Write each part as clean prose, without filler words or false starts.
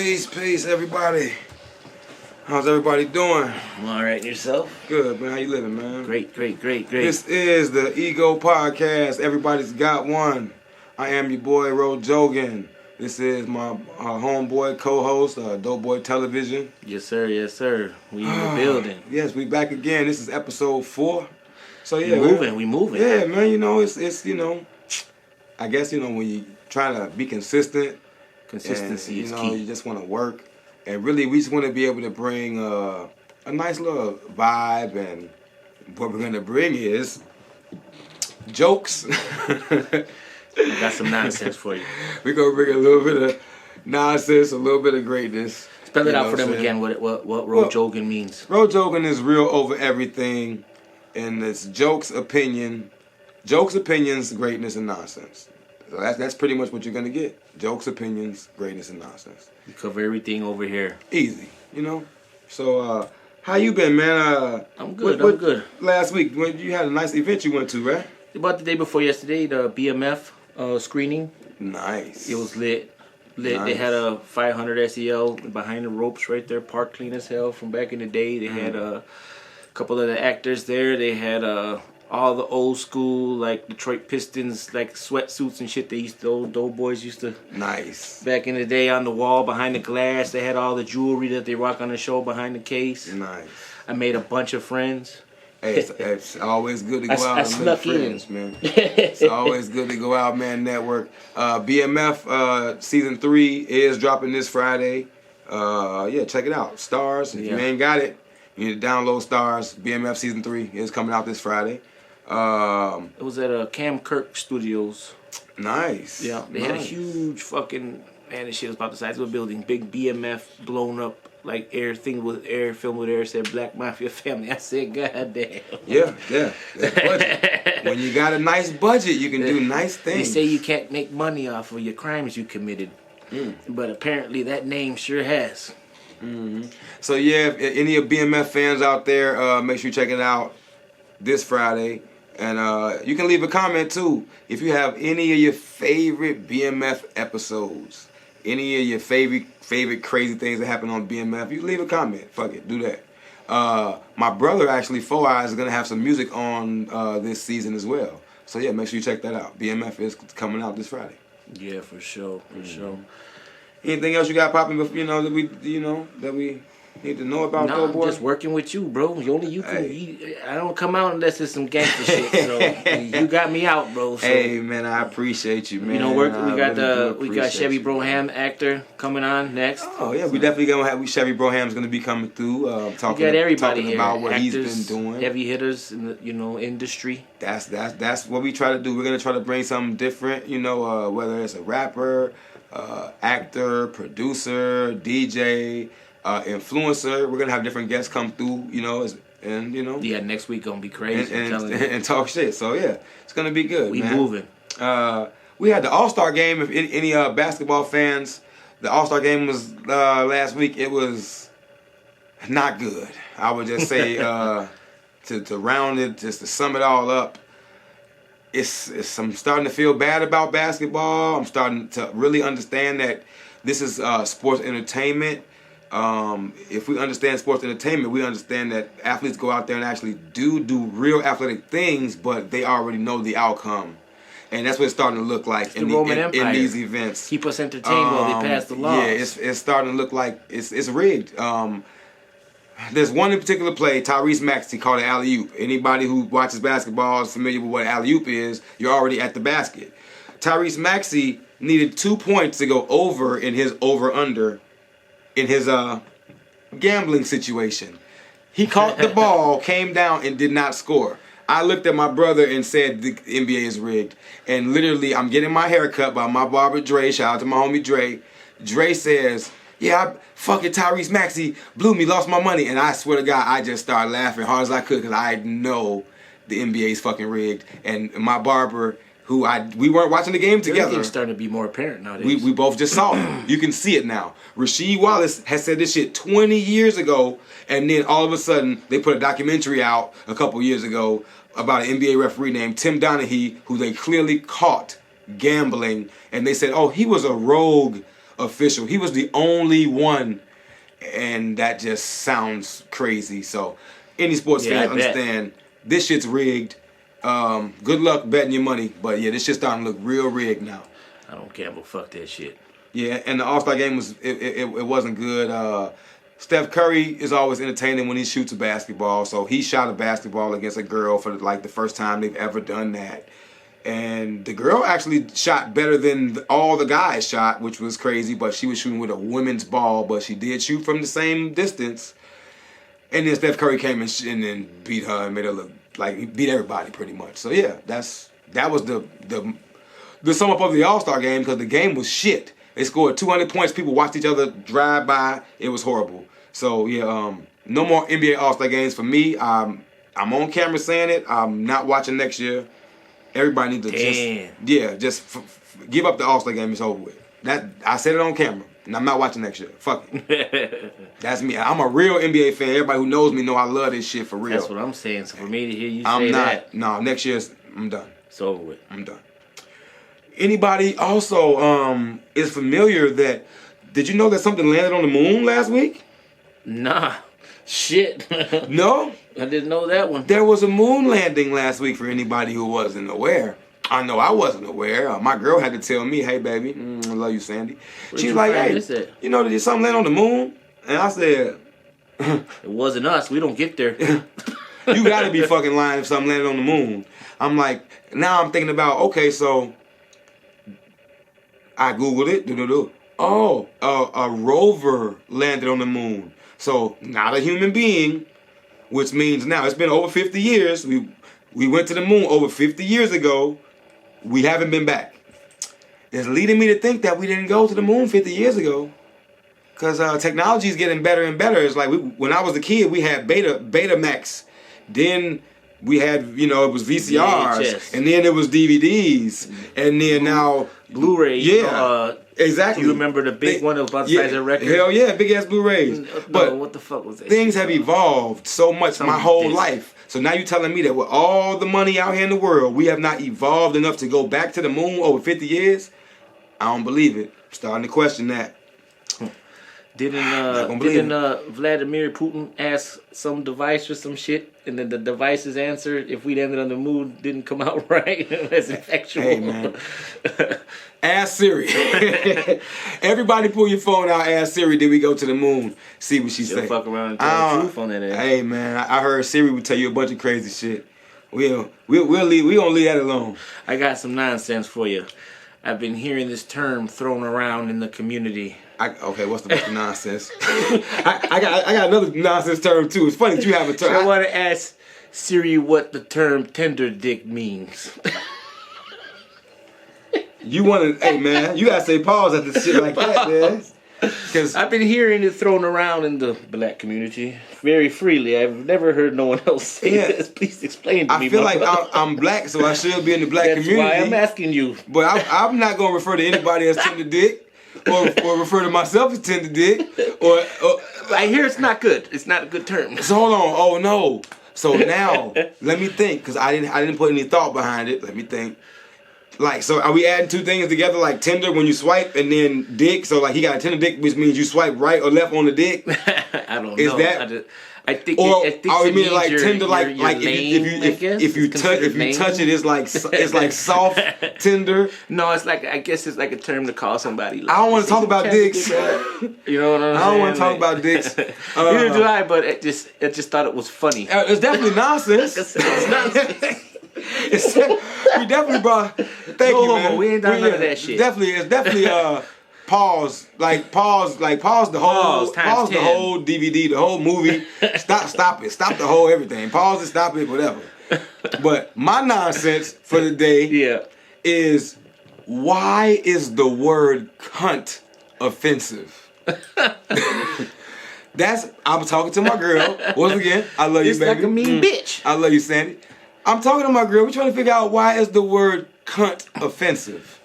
Peace, everybody. How's everybody doing? I'm all right. Yourself? Good, man. How you living, man? Great. This is the Ego Podcast. Everybody's got one. I am your boy, Joegan. This is my homeboy, co-host, Dope Boy Television. Yes, sir. We in the building. Yes, we back again. This is episode 4. So yeah, we moving. Yeah, man. You know, it's I guess when you try to be consistent. Consistency is key. key. You just want to work, and really, we just want to be able to bring a nice little vibe. And what we're gonna bring is jokes. I got some nonsense for you. We're gonna bring a little bit of nonsense, a little bit of greatness. Spell it out for them again. What Joegan means. Joegan is real over everything, and it's jokes, opinions, greatness, and nonsense. So that's pretty much what you're gonna get. Jokes, opinions, greatness, and nonsense. We cover everything over here. Easy, So, how you been, man? I'm good. I'm good. Last week, when you had a nice event you went to, right? About the day before yesterday, the BMF screening. Nice. It was lit. Nice. They had a 500 SEL behind the ropes right there, parked clean as hell from back in the day. They had a couple of the actors there. They had all the old school, like Detroit Pistons, like sweatsuits and shit. Old boys used to. Nice. Back in the day, on the wall behind the glass, they had all the jewelry that they rock on the show behind the case. Nice. I made a bunch of friends. Hey, it's always good to go out and make friends, man. It's always good to go out, man. Network. BMF season 3 is dropping this Friday. Check it out. Stars. If you ain't got it, you need to download Stars. BMF season 3 is coming out this Friday. It was at Cam Kirk Studios. Nice. Yeah, they had a huge fucking, man, this shit was about the size of a building. Big BMF blown up, like film with air, said Black Mafia Family. I said, God damn. Yeah. That's budget. When you got a nice budget, you can do nice things. They say you can't make money off of your crimes you committed. But apparently that name sure has. Mm-hmm. So yeah, if any of BMF fans out there, make sure you check it out this Friday. And you can leave a comment too if you have any of your favorite BMF episodes, any of your favorite crazy things that happen on BMF. You can leave a comment. Fuck it, do that. My brother actually, 4 Eyes, is gonna have some music on this season as well. So yeah, make sure you check that out. BMF is coming out this Friday. Yeah, for sure. Anything else you got popping? That we need to know about, though, boy? Just working with you, bro. Only you can. Hey. I don't come out unless it's some gangster shit. So you got me out, bro. So, hey, man, I appreciate you, man. We got Chevy Broham, actor, coming on next. Oh yeah, we definitely gonna have Chevy Broham's gonna be coming through. Talking here. about what Actors, he's been doing. Heavy hitters in the industry. That's what we try to do. We're gonna try to bring something different. Whether it's a rapper, actor, producer, DJ. Influencer. We're gonna have different guests come through, Yeah, next week gonna be crazy. And talk shit. So yeah, it's gonna be good. We man. moving. We had the All-Star game. If any basketball fans, the All-Star game was last week. It was not good. I would just say to round it, just to sum it all up. I'm starting to feel bad about basketball. I'm starting to really understand that this is sports entertainment. If we understand sports entertainment, we understand that athletes go out there and actually do real athletic things, but they already know the outcome. And that's what it's starting to look like in these events. Keep us entertained while they pass the laws. Yeah, it's starting to look like it's rigged. There's one in particular play, Tyrese Maxey, called it alley-oop. Anybody who watches basketball is familiar with what alley-oop is. You're already at the basket. Tyrese Maxey needed 2 points to go over in his over-under in his gambling situation. He caught the ball, came down, and did not score. I looked at my brother and said the NBA is rigged. And literally, I'm getting my hair cut by my barber, Dre. Shout out to my homie, Dre. Dre says, fucking Tyrese Maxey blew me, lost my money. And I swear to God, I just started laughing hard as I could because I know the NBA is fucking rigged. And my barber, we weren't watching the game together. Everything's starting to be more apparent nowadays. We both just saw it. You can see it now. Rasheed Wallace has said this shit 20 years ago, and then all of a sudden they put a documentary out a couple years ago about an NBA referee named Tim Donaghy, who they clearly caught gambling, and they said, oh, he was a rogue official. He was the only one, and that just sounds crazy. So any sports fan understand this shit's rigged. Good luck betting your money, but yeah, this shit's starting to look real rigged now. I don't gamble. Fuck that shit. Yeah, and the All-Star game was it wasn't good. Steph Curry is always entertaining when he shoots a basketball. So he shot a basketball against a girl for like the first time they've ever done that. And the girl actually shot better than all the guys shot, which was crazy. But she was shooting with a women's ball, but she did shoot from the same distance. And then Steph Curry came and then beat her and made her look like he beat everybody pretty much. So yeah, that was the sum up of the All-Star game because the game was shit. They scored 200 points. People watched each other drive by. It was horrible. So yeah, no more NBA All-Star games for me. I'm on camera saying it. I'm not watching next year. Everybody needs to just give up the All-Star game. It's over with. I said it on camera, and I'm not watching next year. Fuck it. That's me. I'm a real NBA fan. Everybody who knows me know I love this shit for real. That's what I'm saying. So for me to hear you say that, no, next year I'm done. It's over with. I'm done. Anybody also is familiar that? Did you know that something landed on the moon last week? Nah. Shit. No? I didn't know that one. There was a moon landing last week for anybody who wasn't aware. I know I wasn't aware. My girl had to tell me, hey, baby, I love you, Sandy. She's like, hey, you know, did something land on the moon? And I said... It wasn't us. We don't get there. You got to be fucking lying if something landed on the moon. I'm like, now I'm thinking about, okay, so... I Googled it. Oh, a rover landed on the moon. So, not a human being, which means now it's been over 50 years. We went to the moon over 50 years ago. We haven't been back. It's leading me to think that we didn't go to the moon 50 years ago. Because technology is getting better and better. It's like when I was a kid, we had Betamax. Then we had, it was VCRs. VHS. And then it was DVDs. And then now... Blu-ray. Yeah. Exactly. Do you remember the big one that was about the size of a record? Hell yeah, big ass Blu-rays. But what the fuck was that? Things have evolved so much my whole life. So now you're telling me that with all the money out here in the world, we have not evolved enough to go back to the moon over 50 years? I don't believe it. I'm starting to question that. Didn't Vladimir Putin ask some device for some shit, and then the device's answer, if we landed on the moon, didn't come out right? That's factual. Hey, man. Ask Siri. Everybody pull your phone out, ask Siri, did we go to the moon? See what she say. Fuck around and tell the truth on that ass. Hey, man, I heard Siri would tell you a bunch of crazy shit. We're gonna leave that alone. I got some nonsense for you. I've been hearing this term thrown around in the community. Okay, what's the nonsense? I got another nonsense term too. It's funny that you have a term. I want to ask Siri what the term tender dick means. You want to, hey man, you gotta say pause at the shit like that, man. Because I've been hearing it thrown around in the black community very freely. I've never heard no one else say this. Please explain to me. I feel like I'm black, so I should be in the black community. That's why I'm asking you. But I'm not gonna refer to anybody as tender dick. Or refer to myself as tender dick, or I hear it's not good. It's not a good term. So hold on. Oh no. So now let me think, because I didn't put any thought behind it. Let me think. Like, so are we adding two things together, like tender when you swipe, and then dick? So like he got a tender dick, which means you swipe right or left on the dick. I don't know. Is that? I think. Or are we mean like tender, like if you touch it, it's like soft tender. No, it's like, I guess it's like a term to call somebody. Like, I don't want to talk about dicks. You know what I'm saying? I don't want to talk about dicks. Neither do I, but I just thought it was funny. It's definitely nonsense. It's nonsense. We definitely brought. Thank you, man. We ain't done none of that shit. It's definitely pause the whole DVD, the whole movie. Stop it. Stop the whole everything. Pause it, stop it, whatever. But my nonsense for the day is, why is the word cunt offensive? I'm talking to my girl. Once again, I love you, baby. It's like a mean bitch. I love you, Sandy. I'm talking to my girl. We're trying to figure out, why is the word cunt offensive?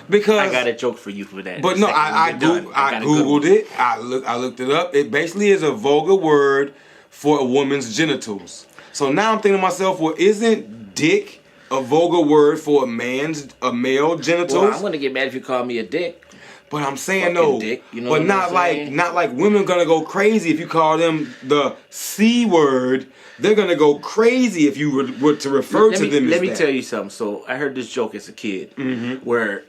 Because I got a joke for you for that. But no, I Googled it. I looked it up. It basically is a vulgar word for a woman's genitals. So now I'm thinking to myself, well, isn't dick a vulgar word for a male genitals? Well, I'm gonna get mad if you call me a dick. But I'm saying Fucking though, dick, you know but what not I'm like saying? not like women gonna go crazy if you call them the C word. They're gonna go crazy if you were to refer to them as Let me that. tell you something. So I heard this joke as a kid, where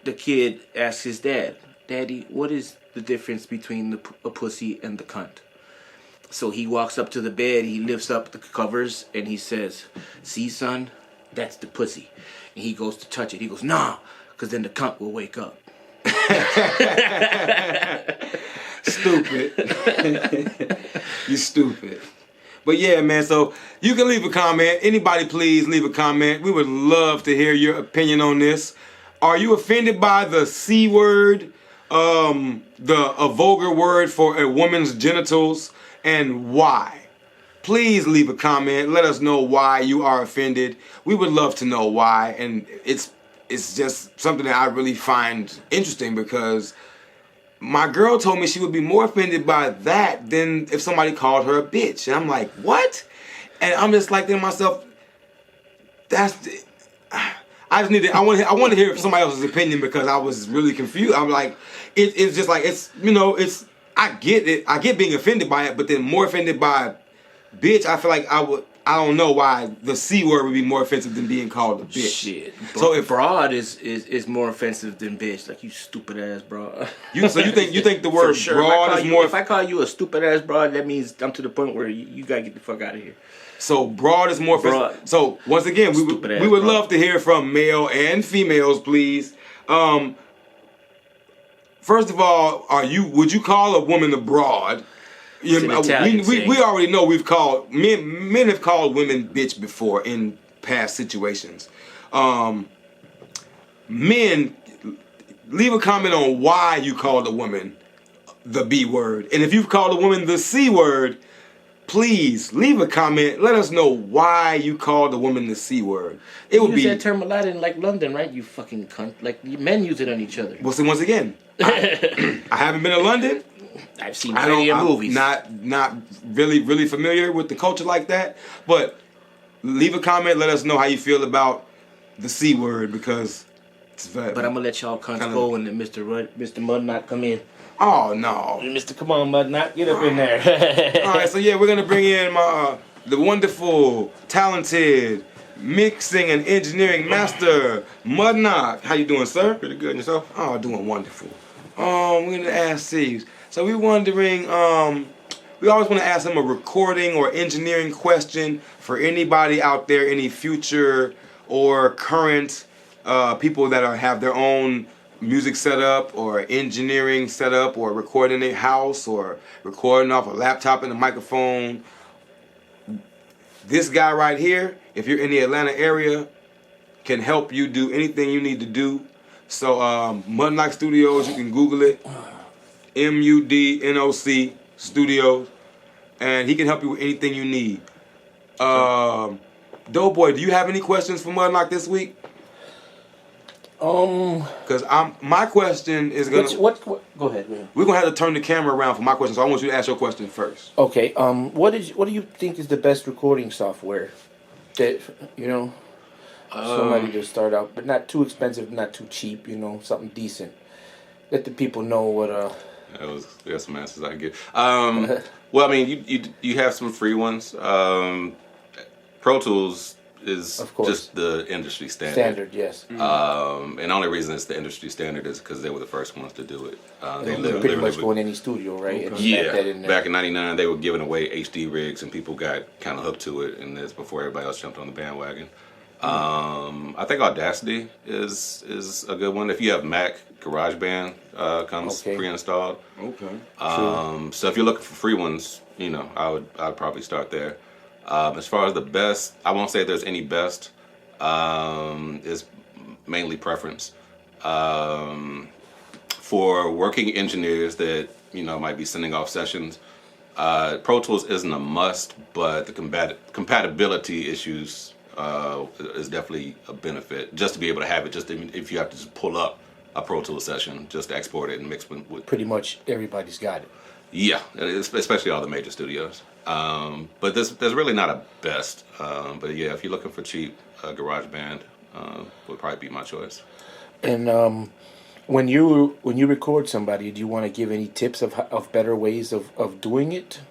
the kid asked his dad, "Daddy, what is the difference between a pussy and the cunt?" So he walks up to the bed, he lifts up the covers, and he says, "See, son, that's the pussy." And he goes to touch it. He goes, "Nah, because then the cunt will wake up." Stupid. You stupid. But yeah, man, so you can leave a comment. Anybody please leave a comment. We would love to hear your opinion on this. Are you offended by the C word? A vulgar word for a woman's genitals, and why? Please leave a comment. Let us know why you are offended. We would love to know why, and it's just something that I really find interesting because my girl told me she would be more offended by that than if somebody called her a bitch. And I'm like, what? And I'm just like to myself, I just need to, I want to hear somebody else's opinion because I was really confused. I'm like, it's just like, I get it. I get being offended by it, but then more offended by bitch, I feel like I don't know why the C word would be more offensive than being called a bitch. Shit. So if broad is more offensive than bitch, like you stupid ass broad. you think the word sure. broad is more. If I call you a stupid ass broad, that means I'm to the point where you gotta get the fuck out of here. So broad is more offensive. Broad. So once again, we would broad. love to hear from male and females, please. First of all, would you call a woman a broad? We already know we've called men have called women bitch before in past situations. Men, leave a comment on why you called a woman the B word, and if you've called a woman the C word, please leave a comment. Let us know why you called a woman the C word. It would be that term a lot in like London, right? You fucking cunt. Like men use it on each other. Well, see, once again, I haven't been to London. I've seen plenty of movies. Not really familiar with the culture like that. But leave a comment. Let us know how you feel about the C word because it's very. But I'm gonna let y'all cunts go and then Mr. Mudknot come in. Oh no, Mr. Come on, Mudknot, get up in there. All right, so yeah, we're gonna bring in the wonderful, talented mixing and engineering master, Mudknot. How you doing, sir? Pretty good, and yourself? Oh, doing wonderful. We're gonna ask Steve. So we're wondering, we always want to ask him a recording or engineering question for anybody out there, any future or current people that have their own music setup or engineering setup or recording in their house or recording off a laptop and a microphone. This guy right here, if you're in the Atlanta area, can help you do anything you need to do. So Mudknot Studios, you can Google it. MUDNOC Studios, and he can help you with anything you need. Doughboy, do you have any questions for Mudknot this week? Because my question is gonna. What? Go ahead, man. We're gonna have to turn the camera around for my question, so I want you to ask your question first. Okay. What do you think is the best recording software? That somebody to start out, but not too expensive, not too cheap. Something decent. Let the people know what. There's some answers I can give. Well, I mean, you have some free ones. Pro Tools is just the industry standard. Standard, yes. And the only reason it's the industry standard is because they were the first ones to do it. They pretty much go in any studio, right? Okay. Yeah. Back in '99, they were giving away HD rigs, and people got kind of hooked to it, and that's before everybody else jumped on the bandwagon. I think Audacity is a good one. If you have Mac, GarageBand comes pre-installed. Okay. So if you're looking for free ones, I'd probably start there. As far as the best, I won't say there's any best. It's mainly preference. For working engineers that might be sending off sessions, Pro Tools isn't a must, but the compatibility issues is definitely a benefit. Just to be able to have it, just if you have to just pull up a Pro Tools session, just to export it and mix with. Pretty much everybody's got it. Yeah, especially all the major studios. But there's really not a best. But yeah, if you're looking for cheap, GarageBand would probably be my choice. And When you record somebody, do you want to give any tips of better ways of doing it?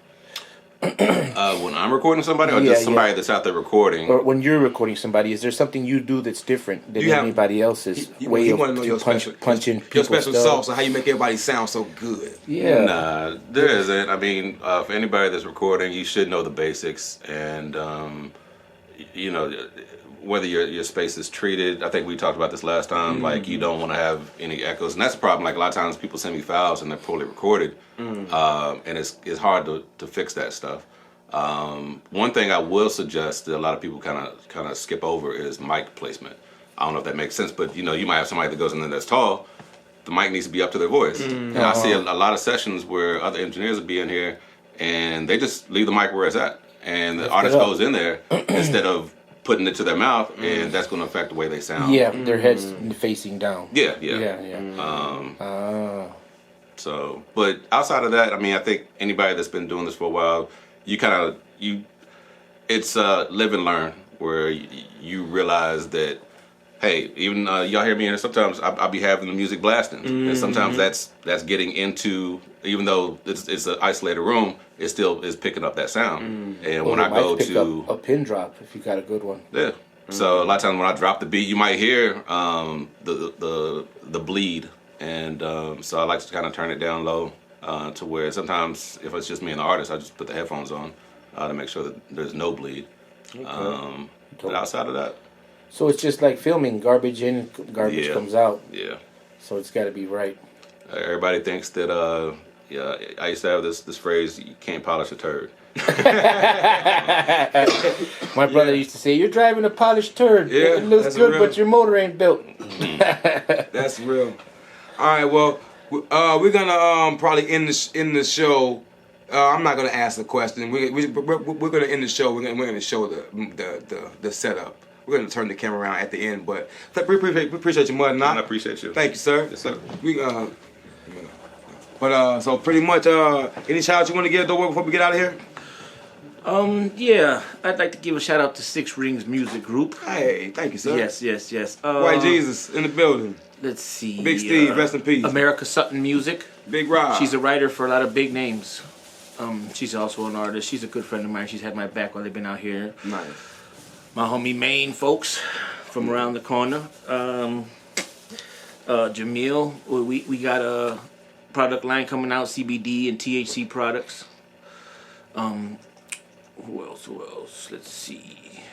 When I'm recording somebody, or just somebody that's out there recording, or when you're recording somebody, is there something you do that's different than anybody else's way of punching your special stuff? sauce, or how you make everybody sound so good? Yeah, nah, there isn't. I mean, for anybody that's recording, you should know the basics, and you know, whether your space is treated. I think we talked about this last time. Like, you don't want to have any echoes, and that's the problem. Like, a lot of times people send me files and they're poorly recorded, and it's hard to fix that stuff. One thing I will suggest that a lot of people kind of skip over is mic placement. I don't know if that makes sense, but you know, you might have somebody that goes in there that's tall. The mic needs to be up to their voice, and I see a lot of sessions where other engineers will be in here and they just leave the mic where it's at, and the artist goes in there instead of putting it to their mouth, and that's going to affect the way they sound. Yeah, their head's facing down. Yeah. So, but outside of that, I mean, I think anybody that's been doing this for a while, it's live and learn, where you realize that, hey, even y'all hear me in here, sometimes I'll be having the music blasting, and sometimes that's getting into, even though it's an isolated room, it still is picking up that sound. And when I go to a pin drop, if you got a good one, so a lot of times when I drop the beat, you might hear the bleed, and so I like to kind of turn it down low to where sometimes if it's just me and the artist, I just put the headphones on to make sure that there's no bleed. But outside of that. So it's just like filming, garbage in, garbage comes out. Yeah. So it's got to be right. Everybody thinks that, I used to have this phrase, you can't polish a turd. My brother used to say, you're driving a polished turd. Yeah, it looks good, but your motor ain't built. That's real. All right, well, we're going to probably end the show. I'm not going to ask the question. We're going to end the show. We're going to show the setup. We're going to turn the camera around at the end, but we appreciate you, Mud Knock. I appreciate you. Thank you, sir. Yes, sir. So pretty much, any shout out you want to give though before we get out of here? Yeah, I'd like to give a shout out to Six Rings Music Group. Hey, thank you, sir. Yes. White Jesus in the building. Let's see. Big Steve, rest in peace. America Sutton Music. Big Rob. She's a writer for a lot of big names. She's also an artist. She's a good friend of mine. She's had my back while they've been out here. Nice. My homie Maine folks from around the corner. Jamil, we got a product line coming out, CBD and THC products. Who else? Let's see.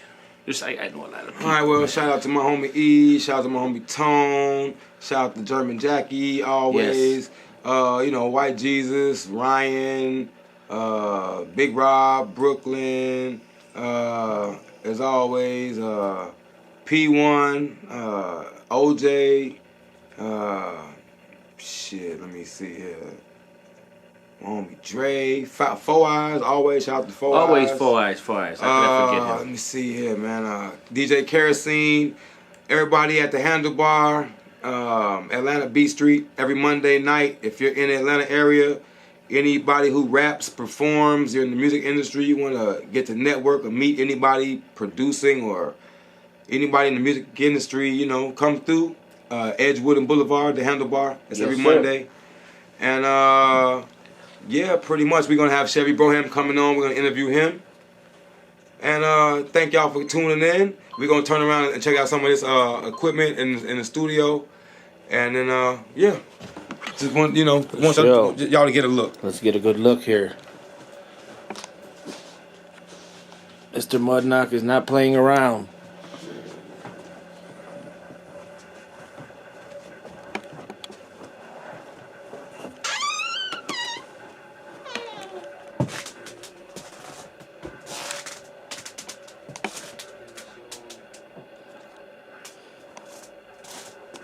I know a lot of people. All right, well, shout out to my homie E. Shout out to my homie Tone. Shout out to German Jackie, always. Yes. White Jesus, Ryan, Big Rob, Brooklyn, as always, P1, OJ, let me see here. My homie Dre, Four Eyes, always shout out to Four Eyes. Always Four Eyes. I couldn't forget him. Let me see here, man. DJ Kerosene, everybody at the Handlebar, Atlanta Beat Street, every Monday night. If you're in the Atlanta area, anybody who raps, performs, you're in the music industry, you want to get to network or meet anybody producing or anybody in the music industry, come through. Edgewood and Boulevard, the Handlebar. It's every Monday. And, pretty much we're going to have Chevy Broham coming on. We're going to interview him. And thank y'all for tuning in. We're going to turn around and check out some of this equipment in the studio. And then, just want y'all to get a look. Let's get a good look here. Mr. Mudknock is not playing around.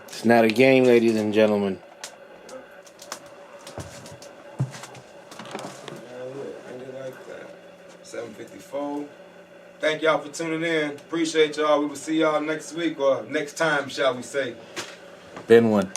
It's not a game, ladies and gentlemen. 7:54. Thank y'all for tuning in. Appreciate y'all. We will see y'all next week or next time, shall we say. Been one.